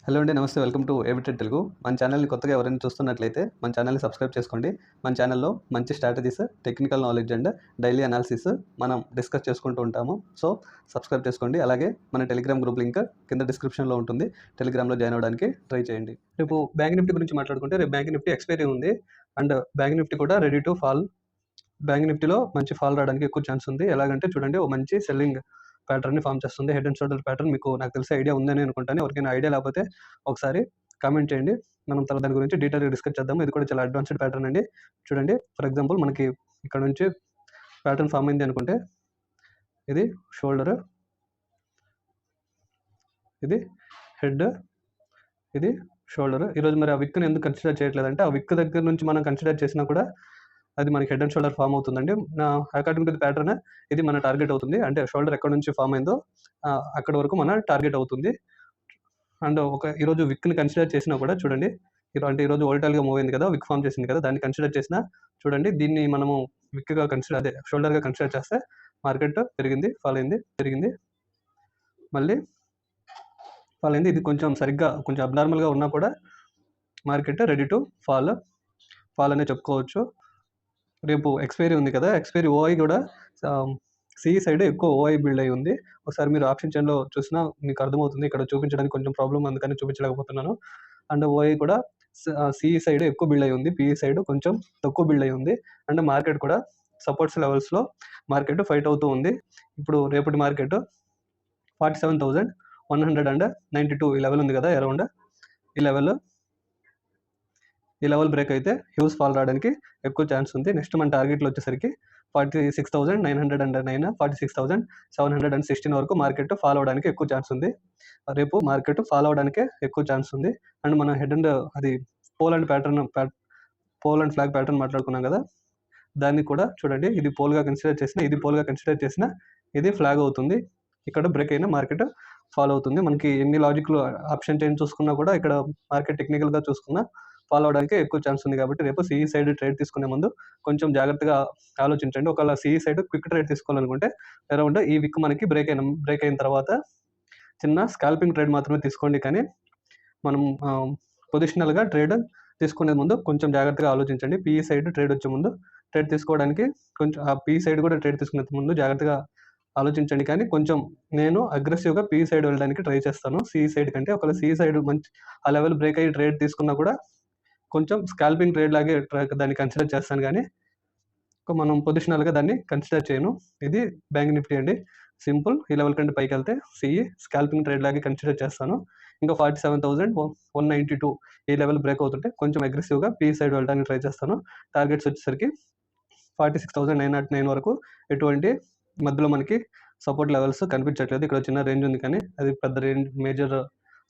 Hello అండి. నమస్తే. Welcome to ఏవిటెడ్ తెలుగు. మన ఛానల్‌ని కొత్తగా ఎవరైనా చూస్తున్నట్లయితే మన ఛానల్‌ని సబ్స్క్రైబ్ చేసుకోండి. మన ఛానల్‌లో మంచి strategies, technical knowledge and daily analysis మనం డిస్కస్ చేసుకుంటూ ఉంటాము. సో, సబ్స్క్రైబ్ చేసుకోండి. అలాగే మన టెలిగ్రామ్ గ్రూప్ లింక్ కింద డిస్క్రిప్షన్‌లో ఉంటుంది. టెలిగ్రామ్‌లో జాయిన్ అవ్వడానికి ట్రై చేయండి. రేపు బ్యాంక్ నిఫ్టీ గురించి మాట్లాడుకుంటే రేపు బ్యాంక్ నిఫ్టీ ఎక్స్‌పైరీ ఉంది. అండ్ బ్యాంక్ నిఫ్టీ కూడా రెడీ టు ఫాల్. బ్యాంక్ నిఫ్టీలో మంచి ఫాల్ రావడానికి ఎక్కువ ఛాన్స్ ఉంది. ఎలాగంటే చూడండి, ఓ మంచి సెల్లింగ్ ప్యాటర్న్‌ని ఫార్మ్ చేస్తుంది. హెడ్ అండ్ షోల్డర్ ప్యాటర్న్ మీకు నాకు తెలిసి ఐడియా ఉందని అనుకుంటాను. ఎవరికైనా ఐడియా లేకపోతే ఒకసారి కామెంట్ చేయండి. మనం తర్వాత దాని గురించి డీటెయిల్‌గా డిస్కస్ చేద్దాం. ఇది కూడా చాలా అడ్వాన్స్డ్ ప్యాటర్న్ అండి. చూడండి, ఫర్ ఎగ్జాంపుల్ మనకి ఇక్కడ నుంచి ప్యాటర్న్ ఫార్మ్ అయింది అనుకుంటే, ఇది షోల్డర్, ఇది హెడ్, ఇది షోల్డర్. ఈరోజు మరి ఆ విక్‌ని ఎందుకు కన్సిడర్ చేయట్లేదంటే, ఆ విక్ దగ్గర నుంచి మనం కన్సిడర్ చేసినా కూడా అది మనకి హెడ్ అండ్ షోల్డర్ ఫామ్ అవుతుందండి. నా అకార్డింగ్ టు ది ప్యాటర్న్ ఇది మన టార్గెట్ అవుతుంది. అంటే షోల్డర్ ఎక్కడి నుంచి ఫామ్ అయిందో అక్కడి వరకు మన టార్గెట్ అవుతుంది. అండ్ ఈరోజు విక్‌ని కన్సిడర్ చేసినా కూడా చూడండి, అంటే ఈరోజు వోల్టాల్‌గా మూవ్ అయింది కదా, విక్ ఫామ్ చేసింది కదా, దాన్ని కన్సిడర్ చేసినా చూడండి, దీన్ని మనము విక్‌గా అదే షోల్డర్‌గా కన్సిడర్ చేస్తే మార్కెట్ పెరిగింది, ఫాల్ అయింది, పెరిగింది, మళ్ళీ ఫాల్ అయింది. ఇది కొంచెం సరిగ్గా కొంచెం అబ్నార్మల్‌గా ఉన్నా కూడా మార్కెట్ రెడీ టు ఫాల్ అనే చెప్పుకోవచ్చు. రేపు ఎక్స్‌పైరీ ఉంది కదా, ఎక్స్‌పైరీ ఓఐ కూడా సిఈ సైడ్ ఎక్కువ ఓఐ బిల్డ్ అయ్యి ఉంది. ఒకసారి మీరు ఆప్షన్ చైన్‌లో చూసినా మీకు అర్థమవుతుంది. ఇక్కడ చూపించడానికి కొంచెం ప్రాబ్లమ్, అందుకని చూపించలేకపోతున్నాను. అండ్ ఓఐ కూడా సిఈ సైడ్ ఎక్కువ బిల్డ్ అయ్యి ఉంది. పిఈ సైడ్ కొంచెం తక్కువ బిల్డ్ అయ్యి ఉంది. అండ్ మార్కెట్ కూడా సపోర్ట్స్ లెవెల్స్‌లో మార్కెట్ ఫైట్ అవుతూ ఉంది. ఇప్పుడు రేపటి మార్కెట్ 47,192 ఈ లెవెల్ ఉంది కదా, అరౌండ్ ఈ లెవెల్ బ్రేక్ అయితే హ్యూజ్ ఫాల్ రావడానికి ఎక్కువ ఛాన్స్ ఉంది. నెక్స్ట్ మన టార్గెట్లు వచ్చేసరికి 46,909, 46,716 వరకు మార్కెట్ ఫాల్ అవ్వడానికి ఎక్కువ ఛాన్స్ ఉంది. రేపు మార్కెట్ ఫాల్ అవ్వడానికే ఎక్కువ ఛాన్స్ ఉంది. అండ్ మన హెడ్ అండ్ అది పోల్ అండ్ ఫ్లాగ్ ప్యాటర్న్ మాట్లాడుకున్నాం కదా, దాన్ని కూడా చూడండి, ఇది పోల్గా కన్సిడర్ చేసిన, ఇది పోల్గా కన్సిడర్ చేసిన, ఇది ఫ్లాగ్ అవుతుంది. ఇక్కడ బ్రేక్ అయినా మార్కెట్ ఫాలో అవుతుంది. మనకి ఎన్ని లాజిక్లు ఆప్షన్ చైన్ చూసుకున్నా కూడా ఇక్కడ మార్కెట్ టెక్నికల్గా చూసుకున్నా ఫాలో అవడానికి ఎక్కువ ఛాన్స్ ఉంది. కాబట్టి రేపు సిఈ సైడ్ ట్రేడ్ తీసుకునే ముందు కొంచెం జాగ్రత్తగా ఆలోచించండి. ఒకవేళ సిఈ సైడ్ క్విక్ ట్రేడ్ తీసుకోవాలనుకుంటే అరౌండ్ ఈ విక్ మనకి బ్రేక్ అయిన తర్వాత చిన్న స్కాల్పింగ్ ట్రేడ్ మాత్రమే తీసుకోండి. కానీ మనం పొజిషనల్గా ట్రేడ్ తీసుకునే ముందు కొంచెం జాగ్రత్తగా ఆలోచించండి. పిఈ సైడ్ ట్రేడ్ వచ్చే ముందు ట్రేడ్ తీసుకోవడానికి కొంచెం పిఈ సైడ్ కూడా ట్రేడ్ తీసుకునే ముందు జాగ్రత్తగా ఆలోచించండి. కానీ కొంచెం నేను అగ్రెసివ్గా పిఈ సైడ్ వెళ్ళడానికి ట్రై చేస్తాను సిఈ సైడ్ కంటే. ఒకవేళ సిఈ సైడ్ మంచి ఆ లెవెల్ బ్రేక్ అయ్యి ట్రేడ్ తీసుకున్నా కూడా కొంచెం స్కాల్పింగ్ ట్రేడ్ లాగే దాన్ని కన్సిడర్ చేస్తాను. కానీ మనం పొజిషనల్గా దాన్ని కన్సిడర్ చేయను. ఇది బ్యాంక్ నిఫ్టీ అండి. సింపుల్. ఈ లెవెల్ కంటే పైకి వెళ్తే సిఈ స్కాల్పింగ్ ట్రేడ్ లాగే కన్సిడర్ చేస్తాను. ఇంకా 47,192 ఈ లెవెల్ బ్రేక్ అవుతుంటే కొంచెం అగ్రెసివ్గా పీ సైడ్ వెళ్ళడానికి ట్రై చేస్తాను. టార్గెట్స్ వచ్చేసరికి 46,909 వరకు. ఎటువంటి మధ్యలో మనకి సపోర్ట్ లెవెల్స్ కనిపించట్లేదు. ఇక్కడ చిన్న రేంజ్ ఉంది, కానీ అది పెద్ద రేంజ్ మేజర్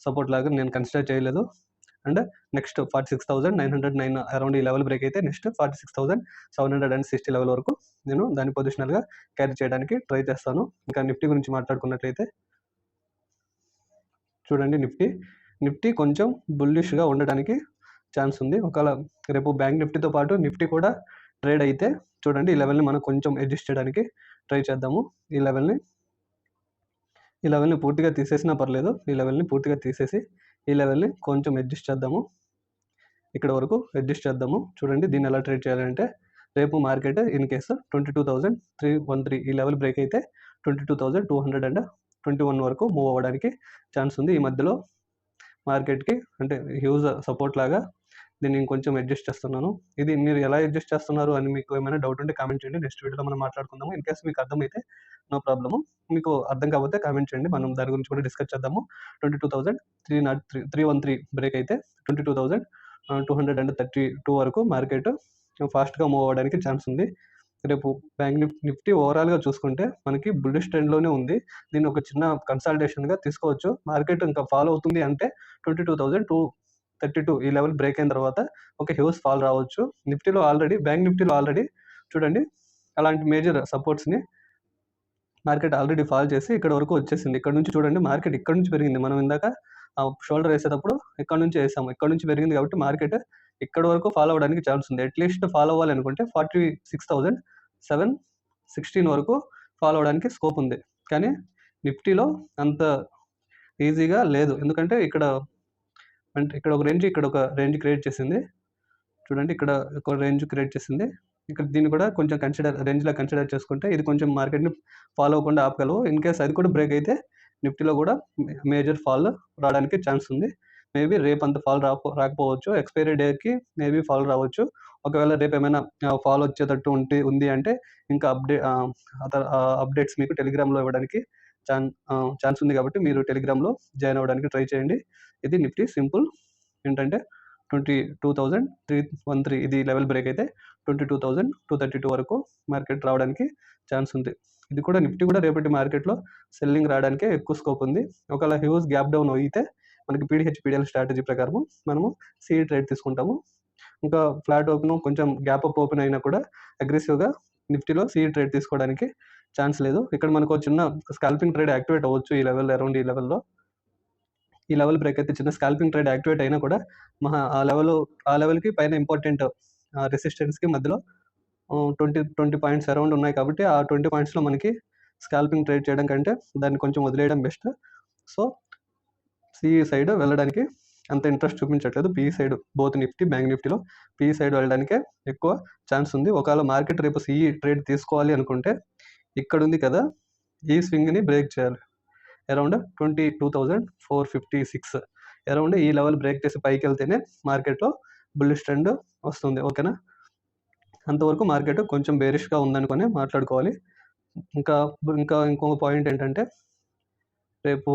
సపోర్ట్ లాగా నేను కన్సిడర్ చేయలేదు. అండ్ నెక్స్ట్ 46,909 అరౌండ్ ఈ లెవెల్ బ్రేక్ అయితే నెక్స్ట్ 46,760 లెవెల్ వరకు నేను దాన్ని పొజిషనల్గా క్యారీ చేయడానికి ట్రై చేస్తాను. ఇంకా నిఫ్టీ గురించి మాట్లాడుకున్నట్లయితే చూడండి, నిఫ్టీ కొంచెం బుల్లిష్గా ఉండడానికి ఛాన్స్ ఉంది. ఒకవేళ రేపు బ్యాంక్ నిఫ్టీతో పాటు నిఫ్టీ కూడా ట్రేడ్ అయితే చూడండి, ఈ లెవెల్ని మనం కొంచెం అడ్జస్ట్ చేయడానికి ట్రై చేద్దాము. ఈ లెవెల్ని పూర్తిగా తీసేసినా పర్లేదు. ఈ లెవెల్ని పూర్తిగా తీసేసి ఈ లెవెల్ని కొంచెం అడ్జస్ట్ చేద్దాము. ఇక్కడ వరకు అడ్జస్ట్ చేద్దాము. చూడండి, దీన్ని ఎలా ట్రేడ్ చేయాలంటే రేపు మార్కెట్ ఇన్ కేసు 22,313 ఈ లెవెల్ బ్రేక్ అయితే 22,221 వరకు మూవ్ అవ్వడానికి ఛాన్స్ ఉంది. ఈ మధ్యలో మార్కెట్కి అంటే హ్యూజ్ సపోర్ట్ లాగా దీన్ని ఇంకొంచెం అడ్జస్ట్ చేస్తున్నాను. ఇది మీరు ఎలా అడ్జస్ట్ చేస్తున్నారు అని మీకు ఏమైనా డౌట్ ఉంటే కామెంట్ చేయండి. నెక్స్ట్ వీడియోలో మనం మాట్లాడుకుందాము. ఇన్ కేసు మీకు అర్థమైతే నో ప్రాబ్లము. మీకు అర్థం కాకపోతే కామెంట్ చేయండి. మనం దాని గురించి కూడా డిస్కస్ చేద్దాము. 22,313 బ్రేక్ అయితే 22,232 వరకు మార్కెట్ ఫాస్ట్గా మూవ్ అవ్వడానికి ఛాన్స్ ఉంది. రేపు బ్యాంక్ నిఫ్టీ ఓవరాల్గా చూసుకుంటే మనకి బుల్లిష్ ట్రెండ్లోనే ఉంది. దీన్ని ఒక చిన్న కన్సల్టేషన్గా తీసుకోవచ్చు. మార్కెట్ ఇంకా ఫాలో అవుతుంది అంటే 22,232 ఈ లెవెల్ బ్రేక్ అయిన తర్వాత ఒక హ్యూజ్ ఫాల్ రావచ్చు. బ్యాంక్ నిఫ్టీలో ఆల్రెడీ చూడండి, అలాంటి మేజర్ సపోర్ట్స్ని మార్కెట్ ఆల్రెడీ ఫాల్ చేసి ఇక్కడ వరకు వచ్చేసింది. ఇక్కడ నుంచి చూడండి, మార్కెట్ ఇక్కడ నుంచి పెరిగింది. మనం ఇందాక షోల్డర్ వేసేటప్పుడు ఇక్కడ నుంచి వేసాము. ఇక్కడ నుంచి పెరిగింది కాబట్టి మార్కెట్ ఇక్కడ వరకు ఫాలో అవ్వడానికి ఛాన్స్ ఉంది. అట్లీస్ట్ ఫాలో అవ్వాలి అనుకుంటే 46,716 వరకు ఫాలో అవ్వడానికి స్కోప్ ఉంది. కానీ నిఫ్టీలో అంత ఈజీగా లేదు. ఎందుకంటే ఇక్కడ అంటే ఇక్కడ ఒక రేంజ్ క్రియేట్ చేసింది. చూడండి ఇక్కడ ఒక రేంజ్ క్రియేట్ చేసింది. ఇక్కడ దీన్ని కూడా కొంచెం రేంజ్‌లా కన్సిడర్ చేసుకుంటే ఇది కొంచెం మార్కెట్‌ని ఫాలో అవ్వకుండా ఆపగలవు. ఇన్ కేస్ అది కూడా బ్రేక్ అయితే నిఫ్టీలో కూడా మేజర్ ఫాల్ రావడానికి ఛాన్స్ ఉంది. మేబీ రేపు అంత ఫాల్ రాకపోవచ్చు. ఎక్స్‌పైరీ డేకి మేబీ ఫాల్ రావచ్చు. ఒకవేళ రేపు ఏమైనా ఫాల్ వచ్చేటట్టు ఉంది అంటే ఇంకా అప్డేట్స్ మీకు టెలిగ్రామ్‌లో ఇవ్వడానికి ఛాన్స్ ఉంది కాబట్టి మీరు టెలిగ్రామ్‌లో జాయిన్ అవ్వడానికి ట్రై చేయండి. ఇది నిఫ్టీ సింపుల్ ఏంటంటే 22,313 ఇది లెవెల్ బ్రేక్ అయితే 22,232 వరకు మార్కెట్ రావడానికి ఛాన్స్ ఉంది. ఇది కూడా నిఫ్టీ కూడా రేపటి మార్కెట్‌లో సెల్లింగ్ రావడానికే ఎక్కువ స్కోప్ ఉంది. ఒకవేళ హ్యూజ్ గ్యాప్ డౌన్ అయితే మనకి పీడీహెచ్‌పీడీఎల్ స్ట్రాటజీ ప్రకారము మనము సీఈ ట్రేడ్ తీసుకుంటాము. ఇంకా ఫ్లాట్ ఓపెన్ కొంచెం గ్యాప్ అప్ ఓపెన్ అయినా కూడా అగ్రెసివ్‌గా నిఫ్టీలో సీఈ ట్రేడ్ తీసుకోవడానికి ఛాన్స్ లేదు. ఇక్కడ మనకు చిన్న స్కాల్పింగ్ ట్రేడ్ యాక్టివేట్ అవ్వచ్చు ఈ లెవెల్ అరౌండ్ ఈ లెవెల్‌లో. ఈ లెవెల్ బ్రేక్ అయితే చిన్న స్కాల్పింగ్ ట్రేడ్ యాక్టివేట్ అయినా కూడా ఆ లెవెల్‌కి పైన ఇంపార్టెంట్ రెసిస్టెన్స్‌కి మధ్యలో 20 పాయింట్స్ అరౌండ్ ఉన్నాయి కాబట్టి ఆ 20 పాయింట్స్‌లో మనకి స్కాల్పింగ్ ట్రేడ్ చేయడం కంటే దాన్ని కొంచెం వదిలేయడం బెస్ట్. సో సీఈ సైడ్ వెళ్ళడానికి అంత ఇంట్రెస్ట్ చూపించట్లేదు. PE side both Nifty, bank నిఫ్టీలో పీఈ సైడ్ వెళ్ళడానికే ఎక్కువ ఛాన్స్ ఉంది. ఒకవేళ మార్కెట్ రేపు సీఈ ట్రేడ్ తీసుకోవాలి అనుకుంటే ఇక్కడ ఉంది కదా, ఈ స్వింగ్‌ని బ్రేక్ చేయాలి. అరౌండ్ 22,456 అరౌండ్ ఈ లెవెల్ బ్రేక్ చేసి పైకి వెళ్తేనే మార్కెట్లో బుల్లిష్ ట్రెండ్ వస్తుంది. ఓకేనా? అంతవరకు మార్కెట్ కొంచెం బేరిష్గా ఉందనుకొని మాట్లాడుకోవాలి. ఇంకొక పాయింట్ ఏంటంటే రేపు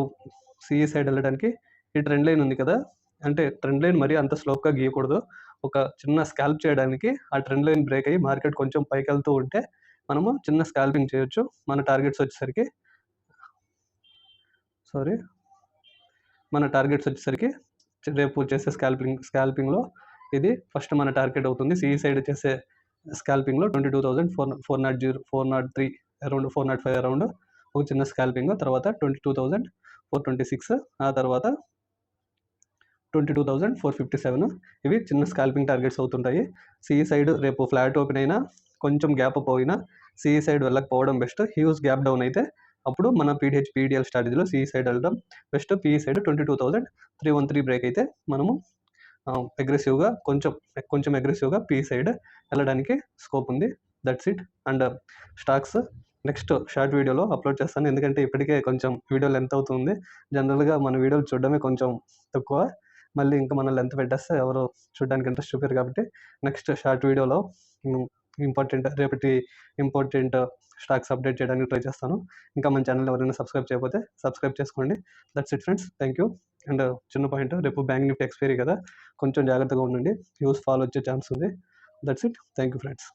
సీఈ సైడ్ వెళ్ళడానికి ఈ ట్రెండ్ లైన్ ఉంది కదా, అంటే ట్రెండ్ లైన్ మరీ అంత స్లోగా గీయకూడదు. ఒక చిన్న స్కాల్ప్ చేయడానికి ఆ ట్రెండ్ లైన్ బ్రేక్ అయ్యి మార్కెట్ కొంచెం పైకి వెళ్తూ ఉంటే మనము చిన్న స్కాల్పింగ్ చేయొచ్చు. మన టార్గెట్స్ వచ్చేసరికి రేపు చేసే స్కాల్పింగ్లో ఇది ఫస్ట్ మన టార్గెట్ అవుతుంది. సీఈ సైడ్ చేసే స్కాల్పింగ్లో 22,403 అరౌండ్ 405 అరౌండ్ ఒక చిన్న స్కాల్పింగ్, తర్వాత 22,426, ఆ తర్వాత 22,457 ఇవి చిన్న స్కాల్పింగ్ టార్గెట్స్ అవుతుంటాయి. సీఈ సైడ్ రేపు ఫ్లాట్ ఓపెన్ అయినా కొంచెం గ్యాప్ అప్ అయినా సీఈ సైడ్ వెళ్ళకపోవడం బెస్ట్. హ్యూజ్ గ్యాప్ డౌన్ అయితే అప్పుడు మన పీడీఎల్ స్ట్రాటజీలో సీఈ సైడ్ వెళ్ళడం బెస్ట్. పీఈ సైడ్ 22,313 బ్రేక్ అయితే మనము అగ్రెసివ్గా కొంచెం అగ్రెసివ్గా పీఈ సైడ్ వెళ్ళడానికి స్కోప్ ఉంది. That's it. And stocks next short వీడియోలో అప్లోడ్ చేస్తాను. ఎందుకంటే ఇప్పటికే కొంచెం వీడియో లెంత్ అవుతుంది. జనరల్గా మన వీడియోలు చూడడమే కొంచెం తక్కువ, మళ్ళీ ఇంకా మన లెంత్ పెట్టేస్తే ఎవరు చూడడానికి ఇంట్రెస్ట్ చూపారు కాబట్టి నెక్స్ట్ షార్ట్ వీడియోలో రేపటి ఇంపార్టెంట్ స్టాక్స్ అప్డేట్ చేయడానికి ట్రై చేస్తాను. ఇంకా మన ఛానల్ ఎవరైనా సబ్స్క్రైబ్ చేయకపోతే సబ్స్క్రైబ్ చేసుకోండి. That's it friends, thank you. And చిన్న పాయింట్, రేపు బ్యాంక్ నిఫ్టీ ఎక్స్పైరీ కదా, కొంచెం జాగ్రత్తగా ఉండండి. హ్యూజ్ ఫాల్ వచ్చే ఛాన్స్ ఉంది. That's it, thank you friends.